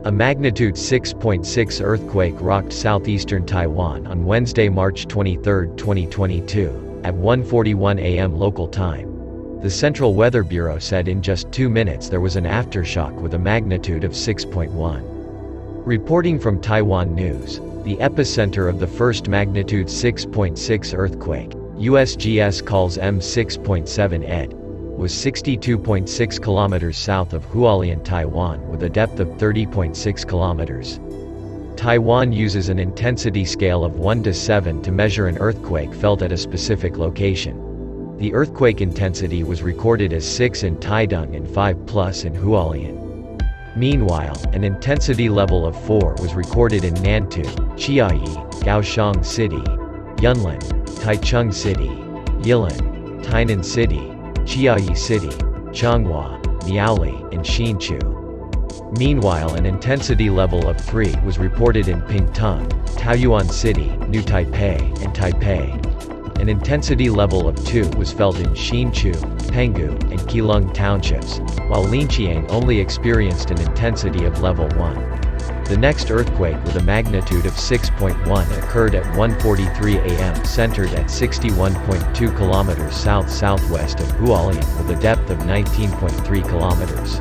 A magnitude 6.6 earthquake rocked southeastern Taiwan on Wednesday, March 23, 2022, at 1:41 a.m. local time. The Central Weather Bureau said in just 2 minutes there was an aftershock with a magnitude of 6.1. Reporting from Taiwan News, the epicenter of the first magnitude 6.6 earthquake, USGS calls M6.7 ED, was 62.6 kilometers south of Hualien, Taiwan, with a depth of 30.6 kilometers. Taiwan uses an intensity scale of 1 to 7 to measure an earthquake felt at a specific location. The earthquake intensity was recorded as 6 in Taidong and 5+ in Hualien. Meanwhile, an intensity level of 4 was recorded in Nantou, Chiayi, Kaohsiung City, Yunlin, Taichung City, Yilan, Tainan City, Chiayi City, Changhua, Miaoli, and Hsinchu. Meanwhile, an intensity level of 3 was reported in Pingtung, Taoyuan City, New Taipei, and Taipei. An intensity level of 2 was felt in Hsinchu, Penghu, and Keelung townships, while Linqiang only experienced an intensity of level 1. The next earthquake with a magnitude of 6.1 occurred at 1:43 a.m. centered at 61.2 kilometers south-southwest of Hualien with a depth of 19.3 kilometers.